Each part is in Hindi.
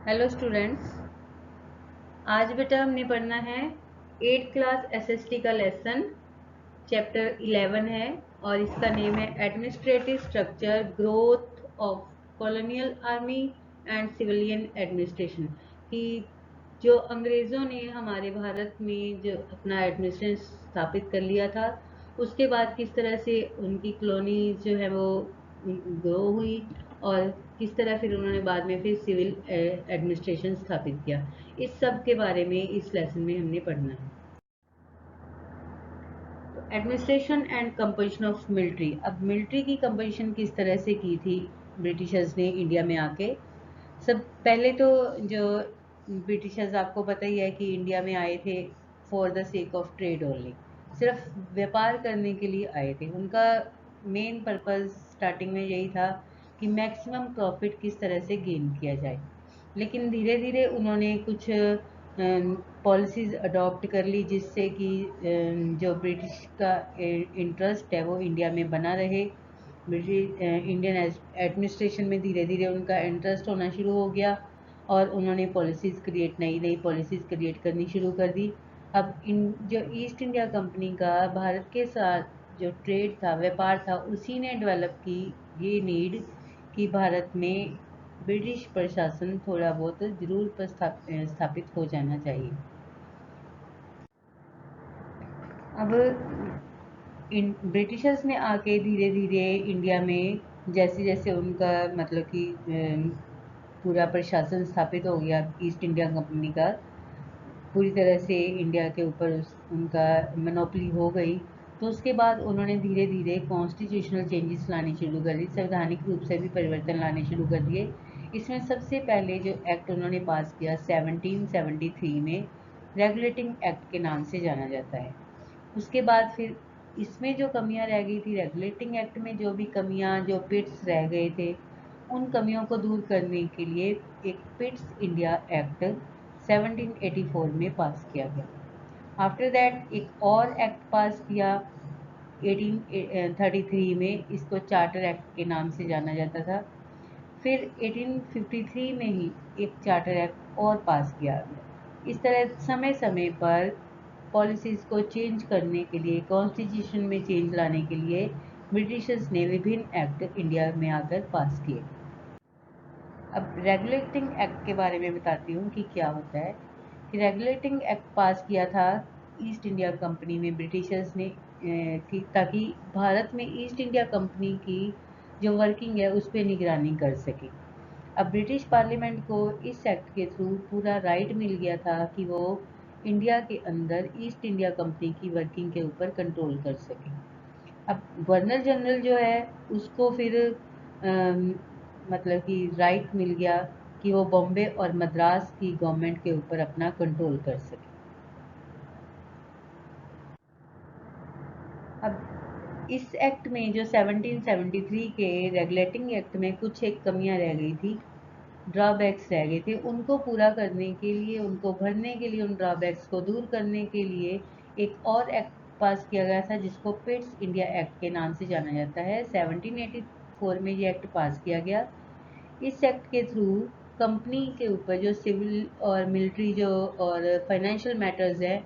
Hello students. आज बेटा हमने पढ़ना है 8th क्लास एसएसटी का लेसन। चैप्टर 11 है और इसका नेम है administrative structure, growth of colonial army and civilian administration. कि जो अंग्रेज़ों ने हमारे भारत में जो अपना एडमिनिस्ट्रेशन स्थापित कर लिया था, उसके बाद किस तरह से उनकी कॉलोनीज जो है वो ग्रो हुई और किस तरह फिर उन्होंने बाद में फिर सिविल एडमिनिस्ट्रेशन स्थापित किया। इस सब के बारे में इस लेसन में हमने पढ़ना है। Administration and composition of military. अब मिलिट्री की कंपोजिशन किस तरह से की थी ब्रिटिशर्स ने इंडिया में आके। सब पहले तो जो ब्रिटिशर्स, आपको पता ही है कि इंडिया में आए थे for the sake of trade only, सिर्फ व्यापार करने के लिए आए थे। उनका मेन पर्पस स्टार्टिंग में यही था कि मैक्सिमम प्रॉफिट किस तरह से गेन किया जाए। लेकिन धीरे धीरे उन्होंने कुछ पॉलिसीज़ अडॉप्ट कर ली जिससे कि जो ब्रिटिश का इंटरेस्ट है वो इंडिया में बना रहे। ब्रिटिश इंडियन एडमिनिस्ट्रेशन में धीरे धीरे उनका इंटरेस्ट होना शुरू हो गया और उन्होंने नई नई पॉलिसीज़ क्रिएट करनी शुरू कर दी। अब जो ईस्ट इंडिया कंपनी का भारत के साथ जो ट्रेड था, व्यापार था, उसी ने डेवलप की ये नीड कि भारत में ब्रिटिश प्रशासन थोड़ा बहुत जरूर स्थापित हो जाना चाहिए। अब ब्रिटिशर्स ने आके धीरे धीरे इंडिया में जैसे जैसे उनका मतलब कि पूरा प्रशासन स्थापित हो गया ईस्ट इंडिया कंपनी का, पूरी तरह से इंडिया के ऊपर उनका मोनोपोली हो गई, तो उसके बाद उन्होंने धीरे धीरे कॉन्स्टिट्यूशनल चेंजेस लाने शुरू कर दी, संवैधानिक रूप से भी परिवर्तन लाने शुरू कर दिए। इसमें सबसे पहले जो एक्ट उन्होंने पास किया 1773 में, रेगुलेटिंग एक्ट के नाम से जाना जाता है। उसके बाद फिर इसमें जो कमियां रह गई थी, रेगुलेटिंग एक्ट में जो भी कमियां, जो पिट्स रह गए थे, उन कमियों को दूर करने के लिए एक पिट्स इंडिया एक्ट 1784 में पास किया गया। आफ्टर दैट एक और एक्ट पास किया 1833 में, इसको चार्टर एक्ट के नाम से जाना जाता था। फिर 1853 में ही एक चार्टर एक्ट और पास किया गया। इस तरह समय समय पर पॉलिसीज़ को चेंज करने के लिए, कॉन्स्टिट्यूशन में चेंज लाने के लिए ब्रिटिशर्स ने विभिन्न एक्ट इंडिया में आकर पास किए। अब रेगुलेटिंग एक्ट के बारे में बताती हूँ कि क्या होता है। कि रेगुलेटिंग एक्ट पास किया था ईस्ट इंडिया कंपनी में ब्रिटिशर्स ने ताकि भारत में ईस्ट इंडिया कंपनी की जो वर्किंग है उस पर निगरानी कर सके। अब ब्रिटिश पार्लियामेंट को इस एक्ट के थ्रू पूरा राइट मिल गया था कि वो इंडिया के अंदर ईस्ट इंडिया कंपनी की वर्किंग के ऊपर कंट्रोल कर सके। अब गवर्नर जनरल जो है उसको फिर मतलब कि राइट मिल गया कि वो बॉम्बे और मद्रास की गवर्नमेंट के ऊपर अपना कंट्रोल कर सके। अब इस एक्ट में जो 1773 के रेगुलेटिंग एक्ट में कुछ एक कमियां रह गई थी, ड्रॉबैक्स रह गए थे, उनको पूरा करने के लिए, उनको भरने के लिए, उन ड्रॉबैक्स को दूर करने के लिए एक और एक्ट पास किया गया था जिसको पिट्स इंडिया एक्ट के नाम से जाना जाता है। 1784 में ये एक्ट पास किया गया। इस एक्ट के थ्रू कंपनी के ऊपर जो सिविल और मिलिट्री जो और फाइनेंशियल मैटर्स है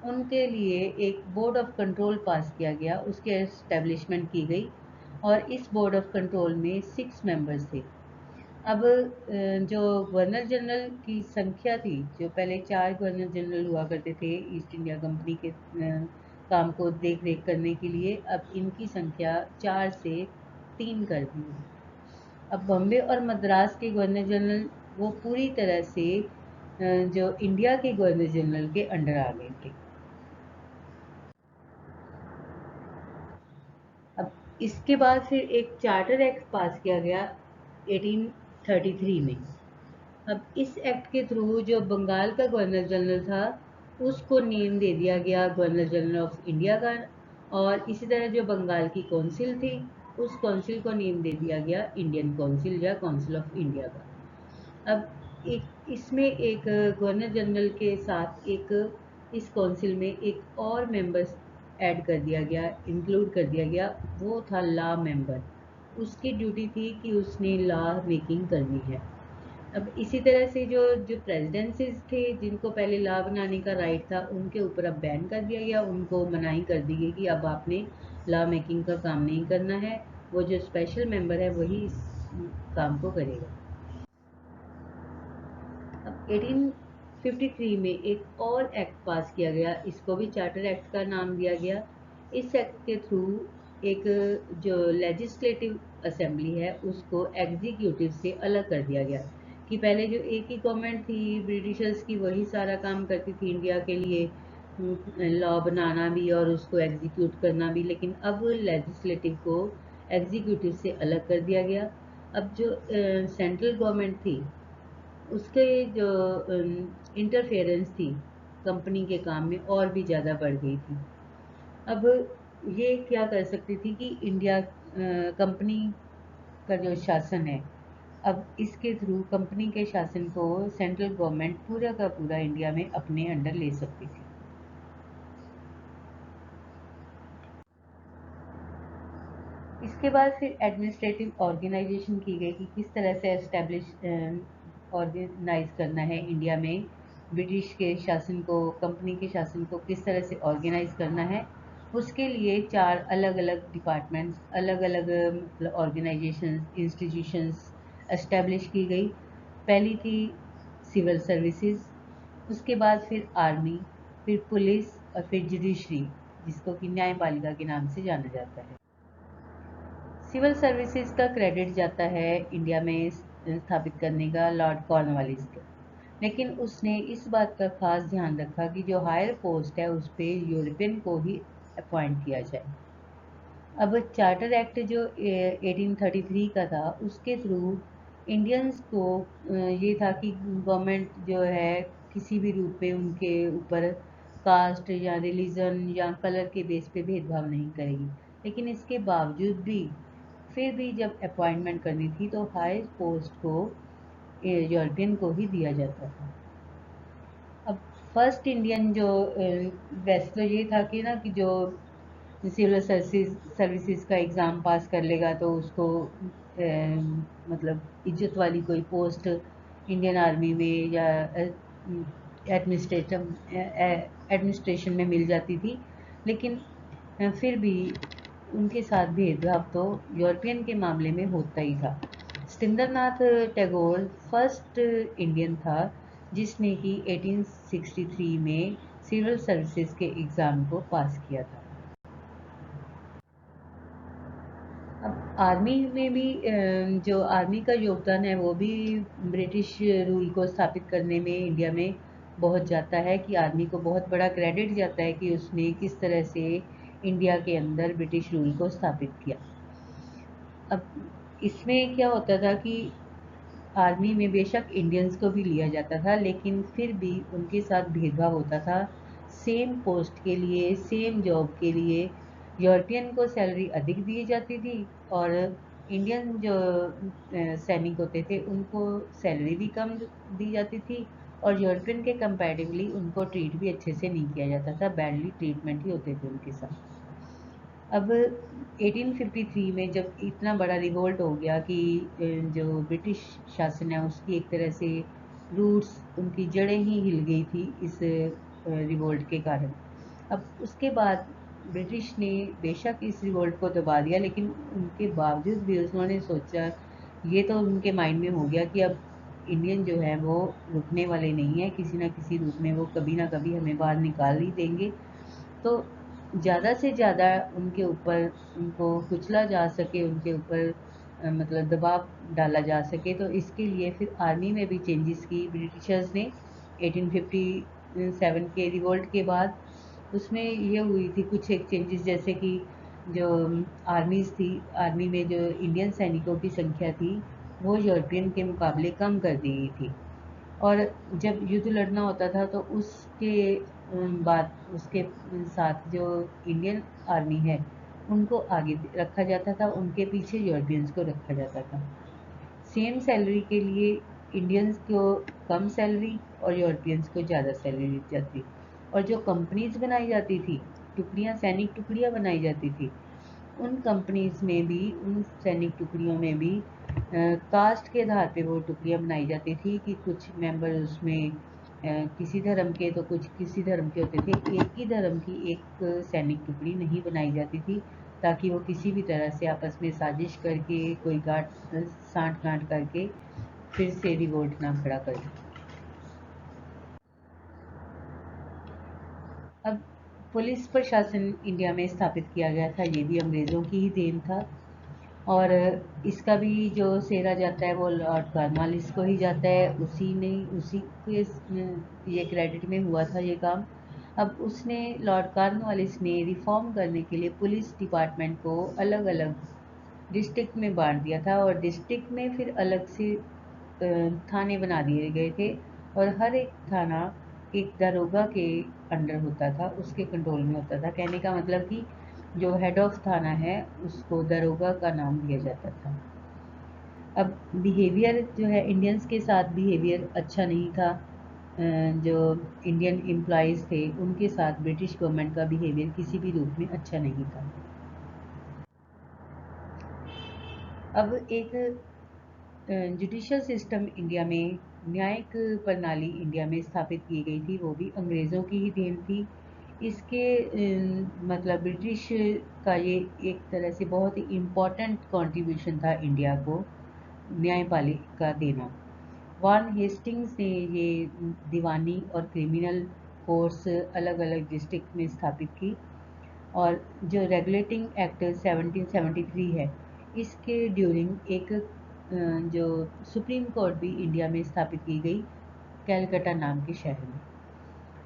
उनके लिए एक बोर्ड ऑफ कंट्रोल पास किया गया, उसके एस्टेब्लिशमेंट की गई और इस बोर्ड ऑफ कंट्रोल में 6 मेंबर्स थे। अब जो गवर्नर जनरल की संख्या थी, जो पहले 4 गवर्नर जनरल हुआ करते थे ईस्ट इंडिया कंपनी के काम को देख रेख करने के लिए, अब इनकी संख्या 4 से 3 कर दी है। अब बॉम्बे और मद्रास के गवर्नर जनरल वो पूरी तरह से जो इंडिया के गवर्नर जनरल के अंडर आ गए थे। अब इसके बाद फिर एक चार्टर एक्ट पास किया गया 1833 में। अब इस एक्ट के थ्रू जो बंगाल का गवर्नर जनरल था उसको नेम दे दिया गया गवर्नर जनरल ऑफ इंडिया का, और इसी तरह जो बंगाल की काउंसिल थी उस काउंसिल को नेम दे दिया गया इंडियन काउंसिल या काउंसिल ऑफ इंडिया का। अब एक इसमें एक गवर्नर जनरल के साथ एक इस काउंसिल में एक और मेंबर्स ऐड कर दिया गया, इंक्लूड कर दिया गया, वो था लॉ मेंबर। उसकी ड्यूटी थी कि उसने लॉ मेकिंग करनी है। अब इसी तरह से जो जो प्रेसिडेंसीज थे जिनको पहले लॉ बनाने का राइट था, उनके ऊपर अब बैन कर दिया गया, उनको मनाही कर दी गई कि अब आपने लॉ मेकिंग का काम नहीं करना है, वो जो स्पेशल मेंबर है वही इस काम को करेगा। अब 1853 में एक और एक्ट पास किया गया, इसको भी चार्टर एक्ट का नाम दिया गया। इस एक्ट के थ्रू एक जो लेजिस्लेटिव असेंबली है उसको एग्जीक्यूटिव से अलग कर दिया गया, कि पहले जो एक ही गवर्नमेंट थी ब्रिटिशर्स की, वही सारा काम करती थी इंडिया के लिए, लॉ बनाना भी और उसको एग्जीक्यूट करना भी, लेकिन अब लेजिस्लेटिव को एग्जीक्यूटिव से अलग कर दिया गया। अब जो सेंट्रल गवर्नमेंट थी उसके जो इंटरफेरेंस थी कंपनी के काम में और भी ज़्यादा बढ़ गई थी। अब ये क्या कर सकती थी कि इंडिया कंपनी का जो शासन है, अब इसके थ्रू कंपनी के शासन को सेंट्रल गवर्नमेंट पूरा का पूरा इंडिया में अपने अंडर ले सकती थी। इसके बाद फिर एडमिनिस्ट्रेटिव ऑर्गेनाइजेशन की गई कि किस तरह से एस्टेब्लिश ऑर्गेनाइज करना है इंडिया में, ब्रिटिश के शासन को, कंपनी के शासन को किस तरह से ऑर्गेनाइज करना है। उसके लिए 4 अलग-अलग डिपार्टमेंट्स, अलग-अलग मतलब ऑर्गेनाइजेशंस, इंस्टीट्यूशंस एस्टेब्लिश की गई। पहली थी सिविल सर्विसेज, उसके बाद फिर आर्मी, फिर पुलिस और फिर जुडिशरी, जिसको कि न्यायपालिका के नाम से जाना जाता है। सिविल सर्विसेज का क्रेडिट जाता है इंडिया में स्थापित करने का लॉर्ड कॉर्नवालिस को, लेकिन उसने इस बात का खास ध्यान रखा कि जो हायर पोस्ट है उस पर यूरोपियन को ही अपॉइंट किया जाए। अब चार्टर एक्ट जो 1833 का था उसके थ्रू इंडियंस को ये था कि गवर्नमेंट जो है किसी भी रूप में उनके ऊपर कास्ट या रिलीजन या कलर के बेस पे भेदभाव नहीं करेगी, लेकिन इसके बावजूद भी फिर भी जब अपॉइंटमेंट करनी थी तो हाईएस्ट पोस्ट को यूरोपियन को ही दिया जाता था। अब फर्स्ट इंडियन जो वैसे तो ये था कि ना कि जो सिविल सर्विसेज का एग्ज़ाम पास कर लेगा तो उसको मतलब इज्जत वाली कोई पोस्ट इंडियन आर्मी में या एडमिनिस्ट्रेशन एडमिनिस्ट्रेशन में मिल जाती थी, लेकिन फिर भी उनके साथ भेदभाव तो यूरोपियन के मामले में होता ही था। सतिंद्रनाथ टैगोर फर्स्ट इंडियन था जिसने कि 1863 में सिविल सर्विसेज के एग्ज़ाम को पास किया था। अब आर्मी में भी जो आर्मी का योगदान है वो भी ब्रिटिश रूल को स्थापित करने में इंडिया में बहुत जाता है, कि आर्मी को बहुत बड़ा क्रेडिट जाता है कि उसने किस तरह से इंडिया के अंदर ब्रिटिश रूल को स्थापित किया। अब इसमें क्या होता था कि आर्मी में बेशक इंडियंस को भी लिया जाता था, लेकिन फिर भी उनके साथ भेदभाव होता था। सेम पोस्ट के लिए, सेम जॉब के लिए यूरोपियन को सैलरी अधिक दी जाती थी और इंडियन जो सैनिक होते थे उनको सैलरी भी कम दी जाती थी, और यूरोपियन के कंपैरेटिवली उनको ट्रीट भी अच्छे से नहीं किया जाता था, बैडली ट्रीटमेंट ही होते थे उनके साथ। अब 1853 में जब इतना बड़ा रिवोल्ट हो गया कि जो ब्रिटिश शासन है उसकी एक तरह से रूट्स, उनकी जड़ें ही हिल गई थी इस रिवोल्ट के कारण। अब उसके बाद ब्रिटिश ने बेशक इस रिवोल्ट को दबा दिया, लेकिन उनके बावजूद भी उन्होंने सोचा, ये तो उनके माइंड में हो गया कि अब इंडियन जो है वो रुकने वाले नहीं है, किसी ना किसी रूप में वो कभी ना कभी हमें बाहर निकाल ही देंगे। तो ज़्यादा से ज़्यादा उनके ऊपर, उनको कुचला जा सके, उनके ऊपर मतलब दबाव डाला जा सके, तो इसके लिए फिर आर्मी में भी चेंजेस की ब्रिटिशर्स ने 1857 के रिवोल्ट के बाद। उसमें ये हुई थी कुछ एक चेंजेस, जैसे कि जो आर्मीज़ थी, आर्मी में जो इंडियन सैनिकों की संख्या थी वो यूरोपियन के मुकाबले कम कर दी गई थी, और जब युद्ध लड़ना होता था तो उसके बाद उसके साथ जो इंडियन आर्मी है उनको आगे रखा जाता था, उनके पीछे यूरोपियंस को रखा जाता था। सेम सैलरी के लिए इंडियंस को कम सैलरी और यूरोपियंस को ज़्यादा सैलरी दी जाती, और जो कंपनीज बनाई जाती थी, टुकड़ियाँ, सैनिक टुकड़ियाँ बनाई जाती थी, उन कंपनीज में भी, उन सैनिक टुकड़ियों में भी कास्ट के आधार पे वो टुकड़ियाँ बनाई जाती थी कि कुछ मेंबर उसमें किसी धर्म के तो कुछ किसी धर्म के होते थे। एक ही धर्म की एक सैनिक टुकड़ी नहीं बनाई जाती थी, ताकि वो किसी भी तरह से आपस में साजिश करके कोई सांठ गांठ करके फिर से रिवोल्ट ना खड़ा कर ले। अब पुलिस प्रशासन इंडिया में स्थापित किया गया था, ये भी अंग्रेज़ों की ही देन था। और इसका भी जो सेरा जाता है वो लॉर्ड कॉर्नवालिस को ही जाता है, उसी के ये क्रेडिट में हुआ था ये काम। अब उसने लॉर्ड कॉर्नवालिस ने रिफॉर्म करने के लिए पुलिस डिपार्टमेंट को अलग अलग डिस्ट्रिक्ट में बांट दिया था, और डिस्ट्रिक्ट में फिर अलग से थाने बना दिए गए थे, और हर एक थाना एक दरोगा के अंडर होता था, उसके कंट्रोल में होता था। कहने का मतलब कि जो हेड ऑफ थाना है उसको दरोगा का नाम दिया जाता था। अब बिहेवियर जो है, इंडियंस के साथ बिहेवियर अच्छा नहीं था। जो इंडियन एम्प्लॉयज़ थे उनके साथ ब्रिटिश गवर्नमेंट का बिहेवियर किसी भी रूप में अच्छा नहीं था। अब एक जुडिशल सिस्टम इंडिया में, न्यायिक प्रणाली इंडिया में स्थापित की गई थी, वो भी अंग्रेज़ों की ही देन थी। इसके मतलब ब्रिटिश का ये एक तरह से बहुत ही इम्पोर्टेंट कंट्रीब्यूशन था इंडिया को न्यायपालिका देना। वॉन हेस्टिंग्स ने ये दीवानी और क्रिमिनल कोर्ट्स अलग अलग डिस्ट्रिक्ट में स्थापित की। और जो रेगुलेटिंग एक्ट 1773 है, इसके ड्यूरिंग एक जो सुप्रीम कोर्ट भी इंडिया में स्थापित की गई, कैलकटा नाम के शहर में।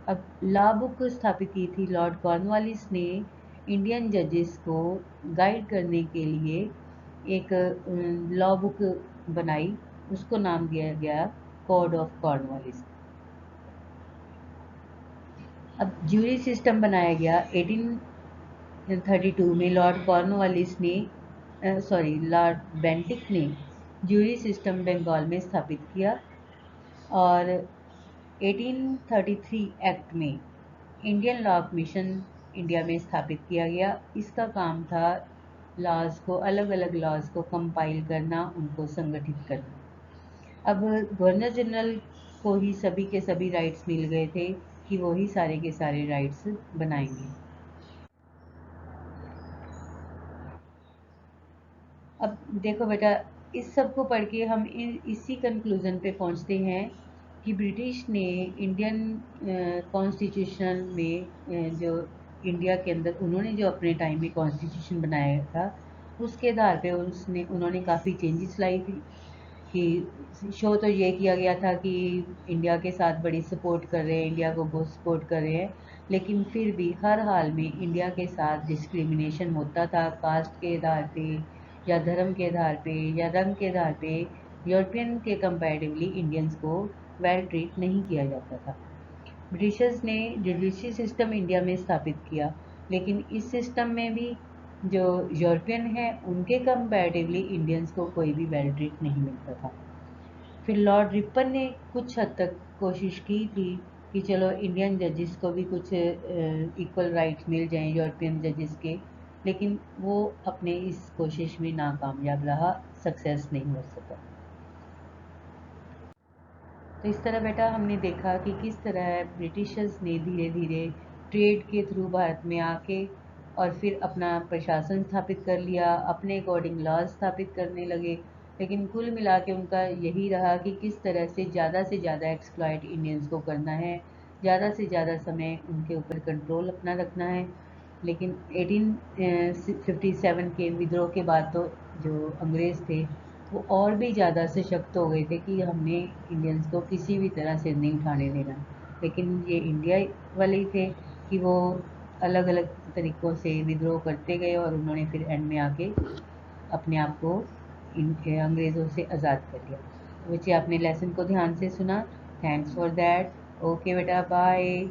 अब लॉ बुक स्थापित की थी लॉर्ड कॉर्नवालिस ने इंडियन जजेस को गाइड करने के लिए। एक लॉ बुक बनाई, उसको नाम दिया गया कोड ऑफ कॉर्नवालिस। अब ज्यूरी सिस्टम बनाया गया 1832 में। लॉर्ड कॉर्नवालिस ने लॉर्ड बेंटिक ने ज्यूरी सिस्टम बंगाल में स्थापित किया, और 1833 एक्ट में इंडियन लॉ कमीशन इंडिया में स्थापित किया गया। इसका काम था लॉज को, अलग अलग लॉज को कंपाइल करना, उनको संगठित करना। अब गवर्नर जनरल को ही सभी के सभी राइट्स मिल गए थे कि वो ही सारे के सारे राइट्स बनाएंगे। अब देखो बेटा, इस सब को पढ़ के हम इसी कंक्लूज़न पे पहुंचते हैं कि ब्रिटिश ने इंडियन कॉन्स्टिट्यूशन में जो इंडिया के अंदर उन्होंने जो अपने टाइम में कॉन्स्टिट्यूशन बनाया था, उसके आधार पे उन्होंने काफ़ी चेंजेस लाई थी। कि शो तो ये किया गया था कि इंडिया के साथ बड़ी सपोर्ट कर रहे हैं, इंडिया को बहुत सपोर्ट कर रहे हैं, लेकिन फिर भी हर हाल में इंडिया के साथ डिस्क्रिमिनेशन होता था, कास्ट के आधार पे या धर्म के आधार पे या रंग के आधार पे। यूरोपियन के कंपैरेटिवली इंडियंस को वेल ट्रीट नहीं किया जाता था। ब्रिटिशर्स ने जुडिशरी सिस्टम इंडिया में स्थापित किया, लेकिन इस सिस्टम में भी जो यूरोपियन हैं उनके कंपैरेटिवली इंडियंस को कोई भी वेल ट्रीट नहीं मिलता था। फिर लॉर्ड रिपन ने कुछ हद तक कोशिश की थी कि चलो इंडियन जजेस को भी कुछ इक्वल राइट्स मिल जाएं यूरोपियन जजेस के, लेकिन वो अपने इस कोशिश में नाकामयाब रहा, सक्सेस नहीं हो सका। तो इस तरह बेटा हमने देखा कि किस तरह ब्रिटिशर्स ने धीरे धीरे ट्रेड के थ्रू भारत में आके और फिर अपना प्रशासन स्थापित कर लिया, अपने अकॉर्डिंग लॉज स्थापित करने लगे। लेकिन कुल मिला के उनका यही रहा कि किस तरह से ज़्यादा एक्सप्लॉइट इंडियंस को करना है, ज़्यादा से ज़्यादा समय उनके ऊपर कंट्रोल अपना रखना है। लेकिन 1857 के विद्रोह के बाद तो जो अंग्रेज़ थे वो और भी ज़्यादा सशक्त हो गए थे कि हमने इंडियंस को किसी भी तरह से नहीं उठाने देना। लेकिन ये इंडिया वाले ही थे कि वो अलग अलग तरीक़ों से विद्रोह करते गए, और उन्होंने फिर एंड में आके अपने आप को इन अंग्रेज़ों से आज़ाद कर लिया। तो बच्चे आपने लेसन को ध्यान से सुना, थैंक्स फॉर दैट। ओके बेटा, बाय।